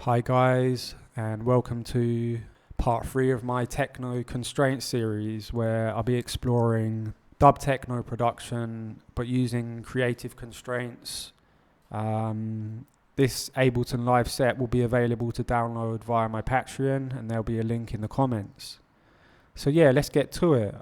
Hi guys, and welcome to part 3 of my techno constraint series, where I'll be exploring dub techno production but using creative constraints. This Ableton live set will be available to download via my Patreon, and there'll be a link in the comments. So yeah, let's get to it.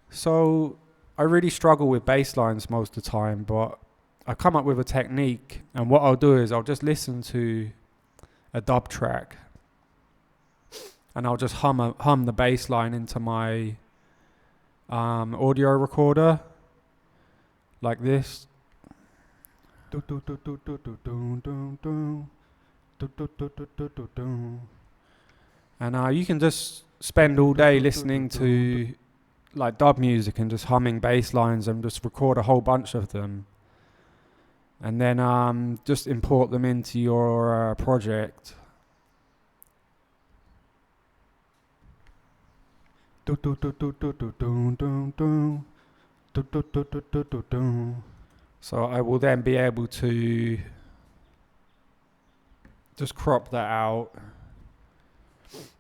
So I really struggle with bass lines most of the time, but I come up with a technique, and what I'll do is I'll just listen to a dub track and I'll just hum the bass line into my audio recorder like this. And you can just spend all day listening to like dub music and just humming bass lines and just record a whole bunch of them. And then just import them into your project. So I will then be able to just crop that out.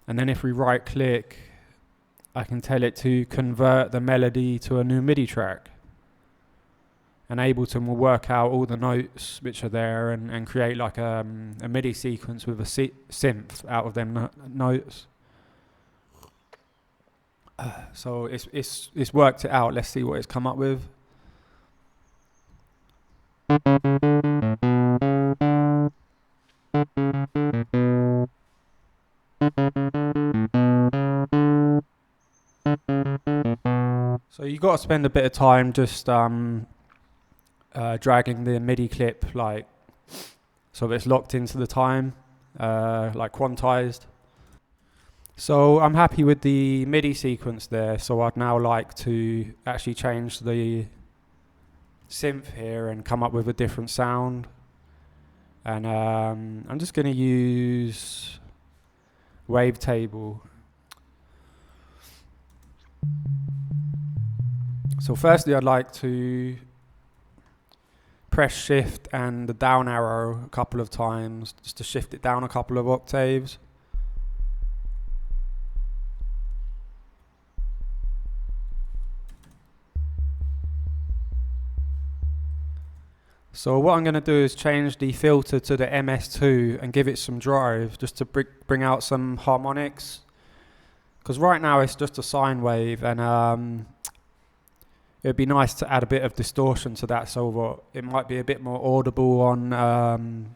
And then if we right click, I can tell it to convert the melody to a new MIDI track. And Ableton will work out all the notes which are there and create like a MIDI sequence with a synth out of them notes. So it's worked it out. Let's see what it's come up with. So you got to spend a bit of time just dragging the MIDI clip like so that it's locked into the time, like quantized. So I'm happy with the MIDI sequence there, so I'd now like to actually change the synth here and come up with a different sound. And I'm just going to use wavetable. So firstly I'd like to press shift and the down arrow a couple of times just to shift it down a couple of octaves. So what I'm going to do is change the filter to the MS2 and give it some drive just to bring out some harmonics, because right now it's just a sine wave, and it'd be nice to add a bit of distortion to that so it might be a bit more audible on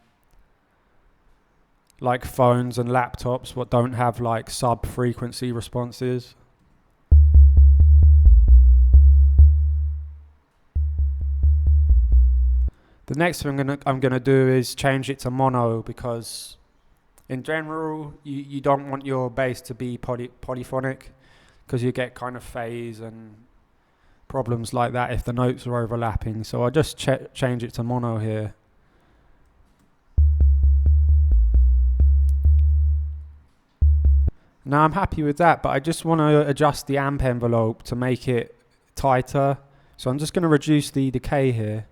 like phones and laptops what don't have like sub-frequency responses. The next thing I'm gonna do is change it to mono, because in general you don't want your bass to be polyphonic, because you get kind of phase and problems like that if the notes are overlapping. So I'll just change it to mono here. Now I'm happy with that, but I just want to adjust the amp envelope to make it tighter. So I'm just going to reduce the decay here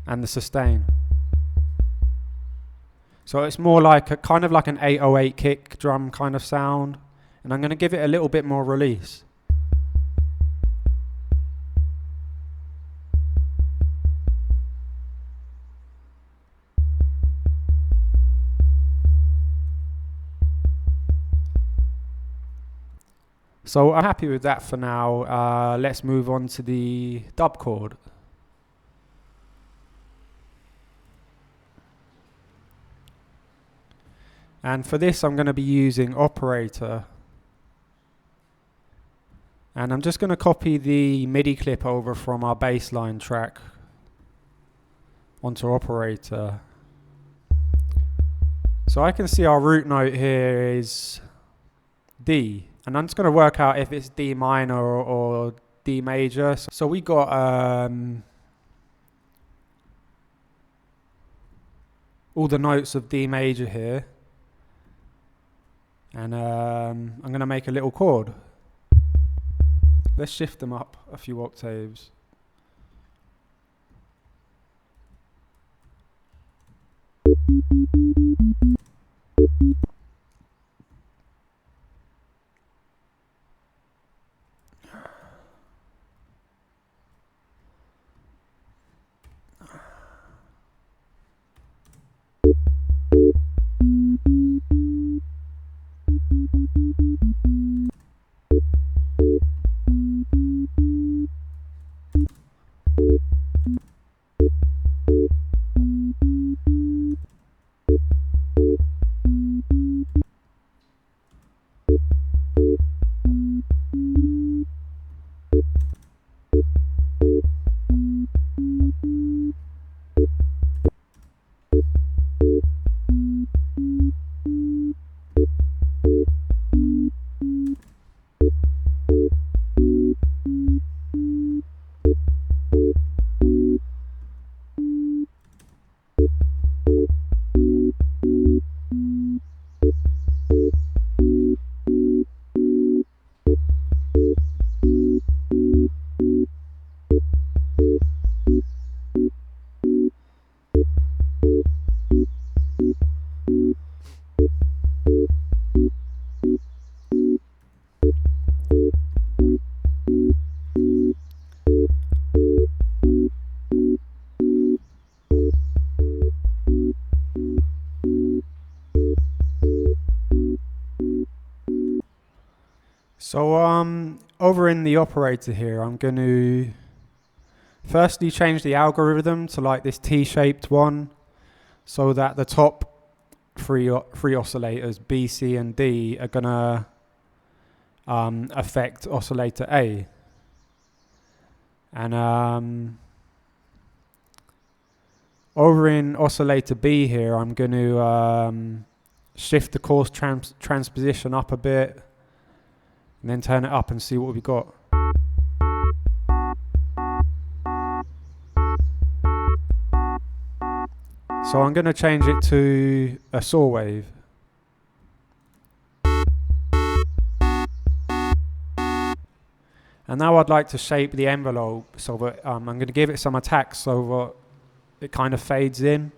and the sustain. So it's more like a kind of like an 808 kick drum kind of sound. And I'm going to give it a little bit more release. So I'm happy with that for now. Let's move on to the dub chord. And for this I'm going to be using operator. And I'm just going to copy the MIDI clip over from our bassline track onto operator. So I can see our root note here is D. And I'm just going to work out if it's D minor or D major. So we got all the notes of D major here. And I'm going to make a little chord. Let's shift them up a few octaves. So over in the operator here, I'm going to firstly change the algorithm to like this T-shaped one, so that the top three oscillators, B, C, and D, are going to affect oscillator A. And over in oscillator B here, I'm going to shift the coarse transposition up a bit, and then turn it up and see what we got. So I'm going to change it to a saw wave. And now I'd like to shape the envelope so that I'm going to give it some attacks so that it kind of fades in.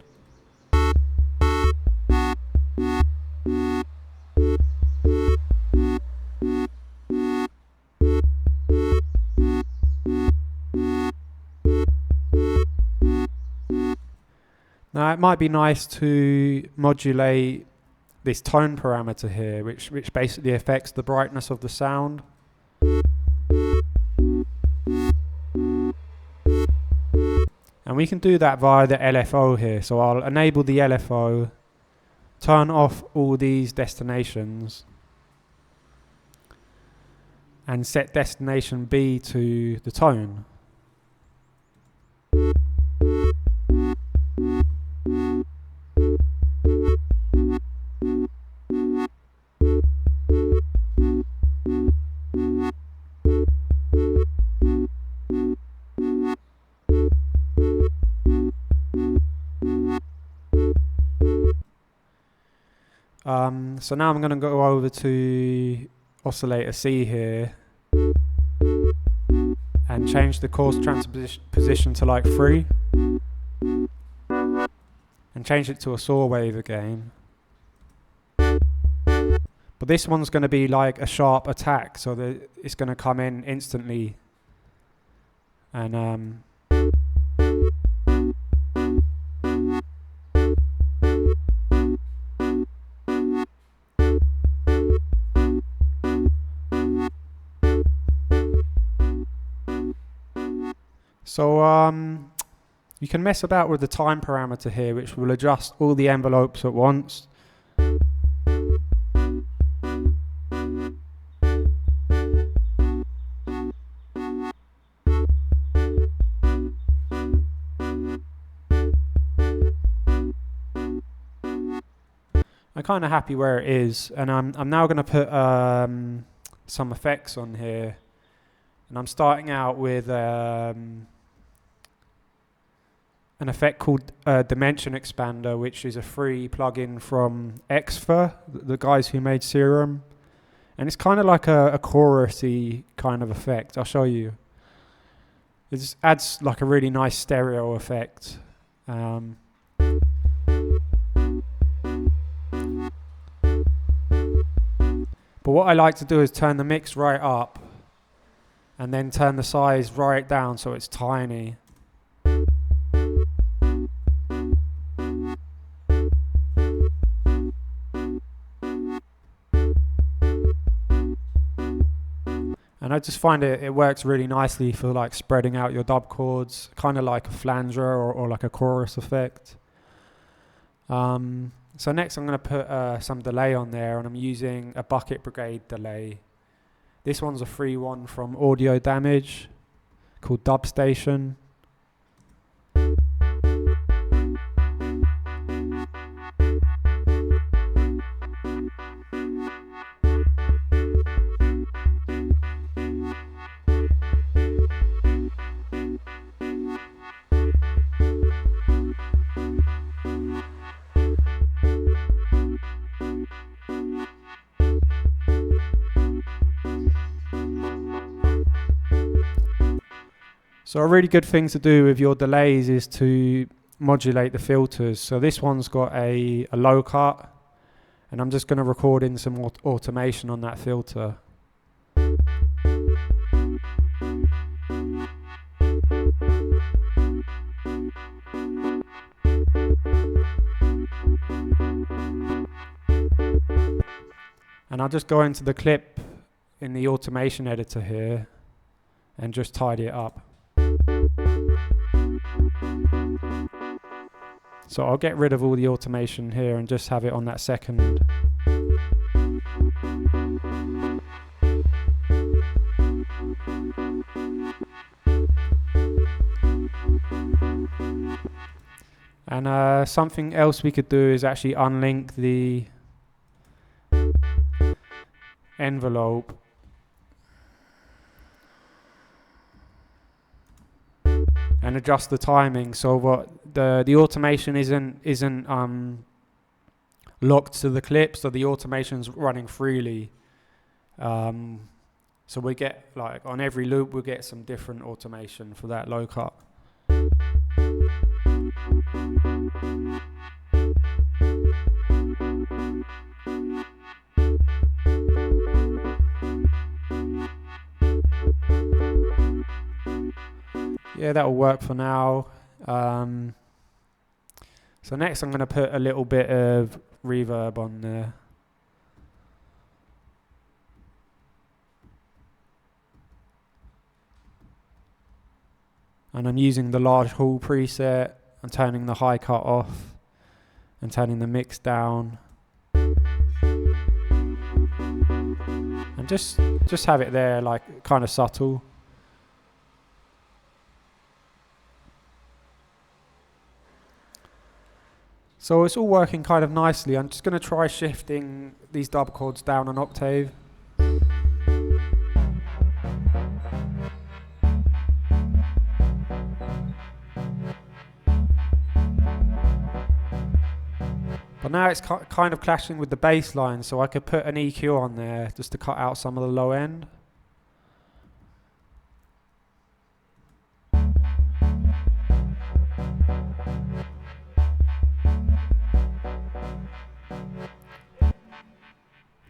Now it might be nice to modulate this tone parameter here, which basically affects the brightness of the sound. And we can do that via the LFO here. So I'll enable the LFO, turn off all these destinations, and set destination B to the tone. So now I'm going to go over to oscillator C here and change the coarse transposition to like 3 and change it to a saw wave again. But this one's going to be like a sharp attack, so that it's going to come in instantly. And so you can mess about with the time parameter here, which will adjust all the envelopes at once. I'm kind of happy where it is, and I'm now going to put some effects on here, and I'm starting out with an effect called Dimension Expander, which is a free plugin from Xfer, the guys who made Serum, and it's kind of like a chorusy kind of effect. I'll show you. It just adds like a really nice stereo effect. But what I like to do is turn the mix right up and then turn the size right down so it's tiny. And I just find it works really nicely for like spreading out your dub chords, kind of like a flanger or like a chorus effect. So next I'm going to put some delay on there, and I'm using a Bucket Brigade delay. This one's a free one from Audio Damage called Dub Station. So a really good thing to do with your delays is to modulate the filters. So this one's got a low cut, and I'm just going to record in some automation on that filter. And I'll just go into the clip in the automation editor here and just tidy it up. So I'll get rid of all the automation here and just have it on that second. And something else we could do is actually unlink the envelope and adjust the timing so what the automation isn't locked to the clip, so the automation's running freely. So we get, like, on every loop we'll get some different automation for that low cut. Yeah, that'll work for now. So next I'm going to put a little bit of reverb on there. And I'm using the large hall preset. I'm turning the high cut off and turning the mix down. And just have it there, like, kind of subtle. So it's all working kind of nicely. I'm just going to try shifting these dub chords down an octave. But now it's kind of clashing with the bass line, so I could put an EQ on there just to cut out some of the low end.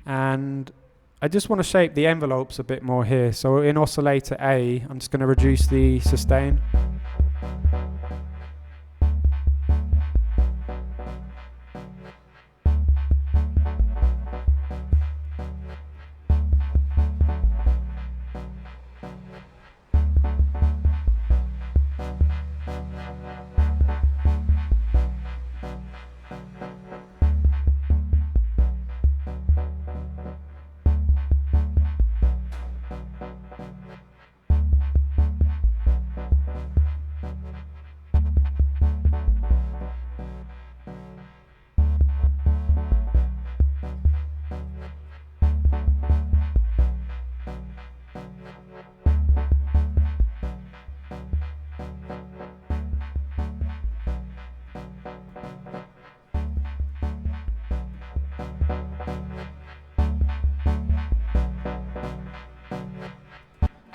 And I just want to shape the envelopes a bit more here. So in oscillator A, I'm just going to reduce the sustain.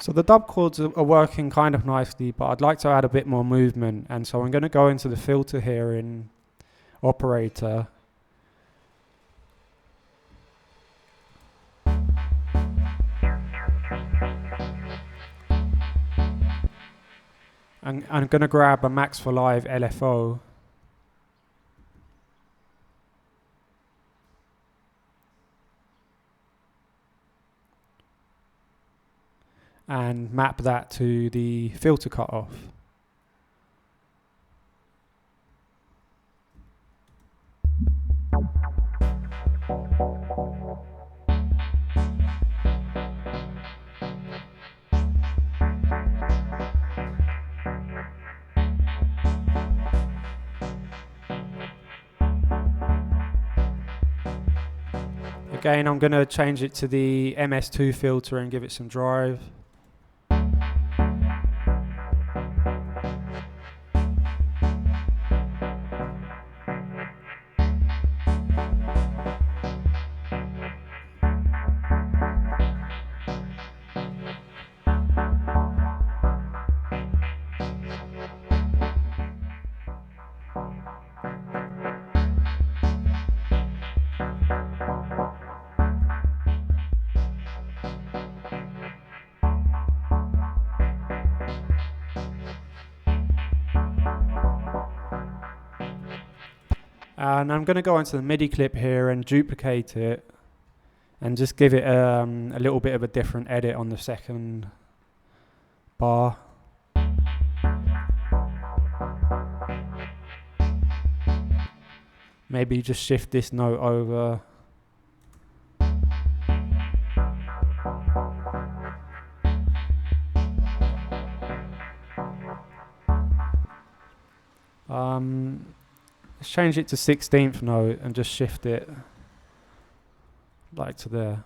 So the dub chords are working kind of nicely, but I'd like to add a bit more movement, and so I'm going to go into the filter here in operator. And I'm going to grab a Max for Live LFO. And map that to the filter cutoff. Again, I'm going to change it to the MS2 filter and give it some drive. And I'm going to go into the MIDI clip here and duplicate it and just give it a little bit of a different edit on the second bar. Maybe just shift this note over. Let's change it to 16th note and just shift it like to there.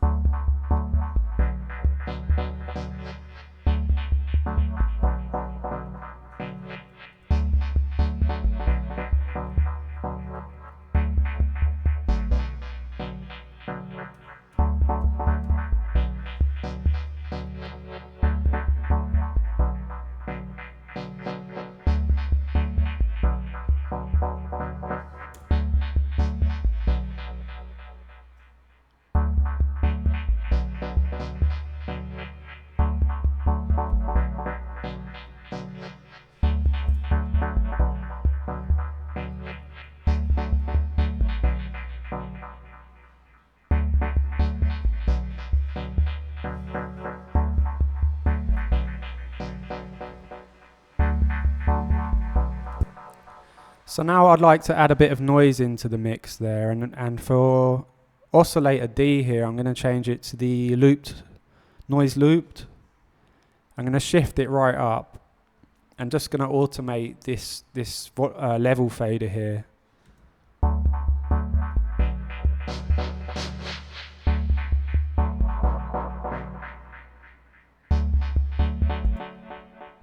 So now I'd like to add a bit of noise into the mix there, and for oscillator D here, I'm going to change it to the looped, noise looped. I'm going to shift it right up, and just going to automate this level fader here.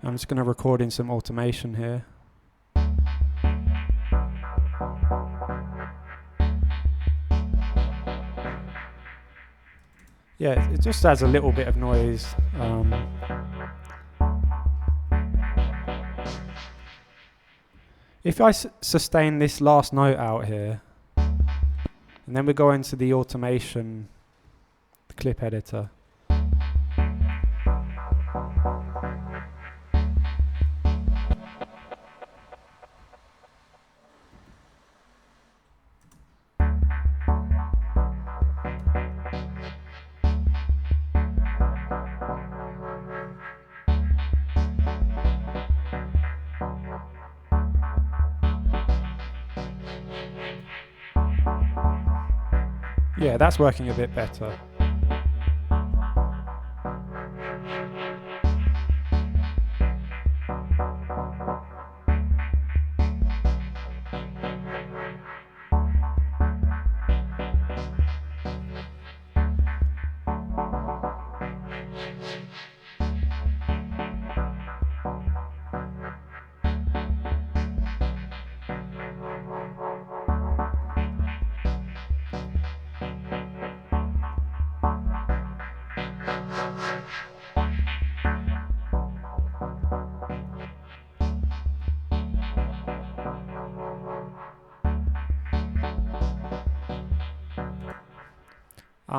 I'm just going to record in some automation here. Yeah, it just adds a little bit of noise. If I sustain this last note out here, and then we go into the automation, the clip editor. Yeah, that's working a bit better.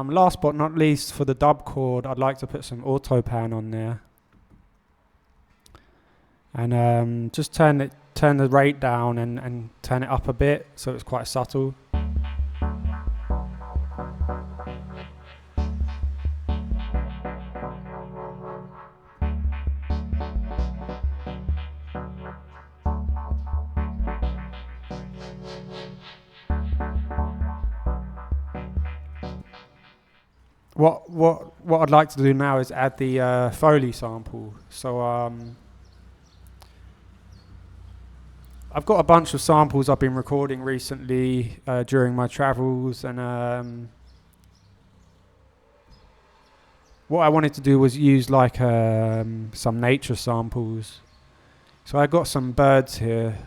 Last but not least, for the dub chord, I'd like to put some auto pan on there, and just turn the rate down and turn it up a bit so it's quite subtle. What I'd like to do now is add the foley sample. So I've got a bunch of samples I've been recording recently during my travels, and what I wanted to do was use like some nature samples. So I got some birds here.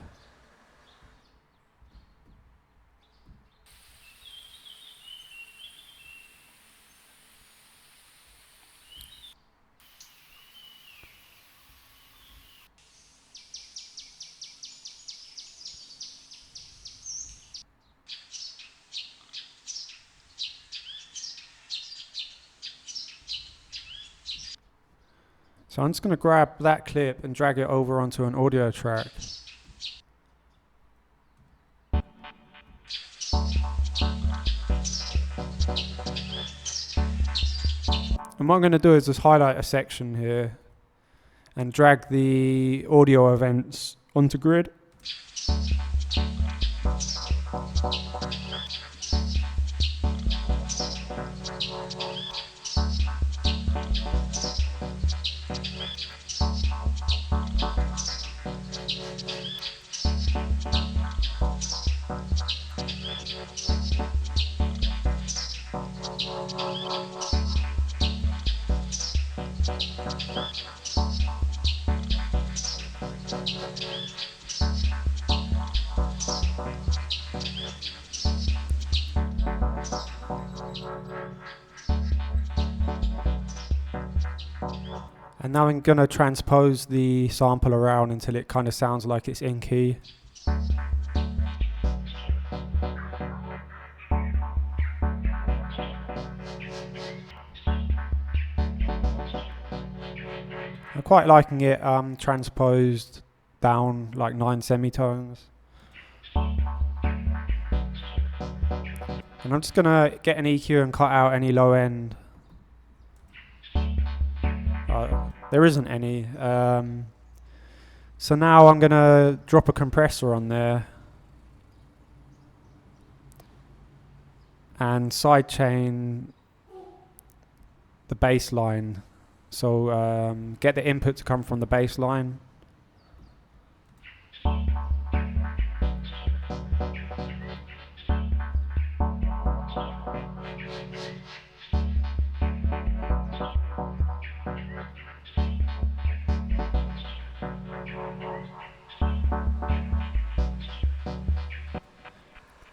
So I'm just going to grab that clip and drag it over onto an audio track. And what I'm going to do is just highlight a section here and drag the audio events onto grid. And now I'm going to transpose the sample around until it kind of sounds like it's in key. I'm quite liking it transposed down like 9 semitones. And I'm just going to get an EQ and cut out any low end. There isn't any. So now I'm going to drop a compressor on there and sidechain the bass line. So get the input to come from the bass line.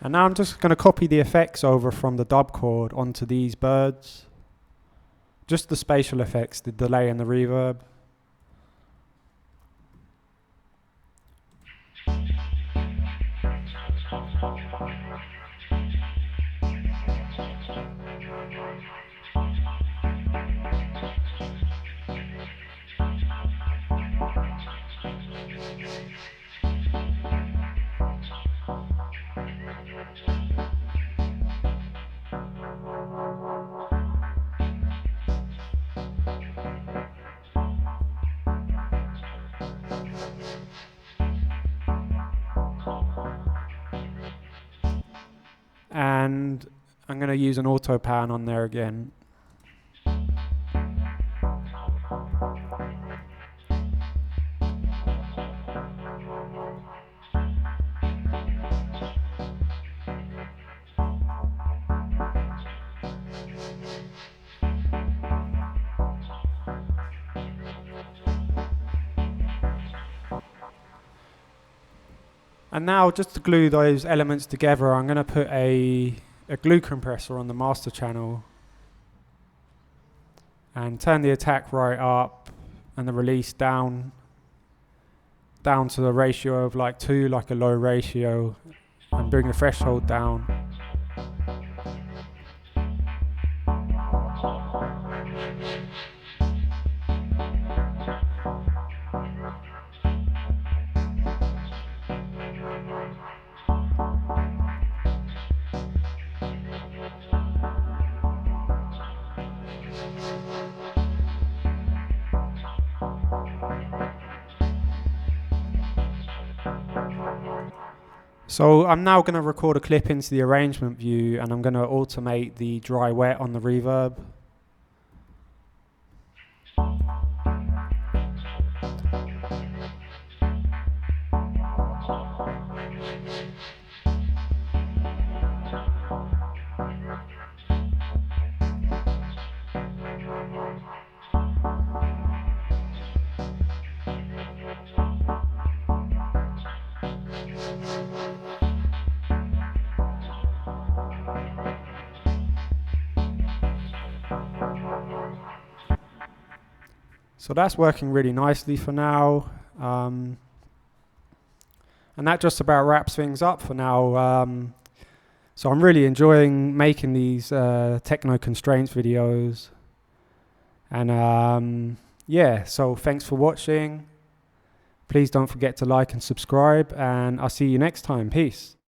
And now I'm just going to copy the effects over from the dub chord onto these birds. Just the spatial effects, the delay and the reverb. And I'm going to use an auto pan on there again. And now, just to glue those elements together, I'm going to put a glue compressor on the master channel and turn the attack right up and the release down to the ratio of like 2, like a low ratio, and bring the threshold down. So I'm now going to record a clip into the arrangement view, and I'm going to automate the dry wet on the reverb. So that's working really nicely for now. And that just about wraps things up for now. So I'm really enjoying making these techno constraints videos. And yeah, so thanks for watching. Please don't forget to like and subscribe, and I'll see you next time. Peace.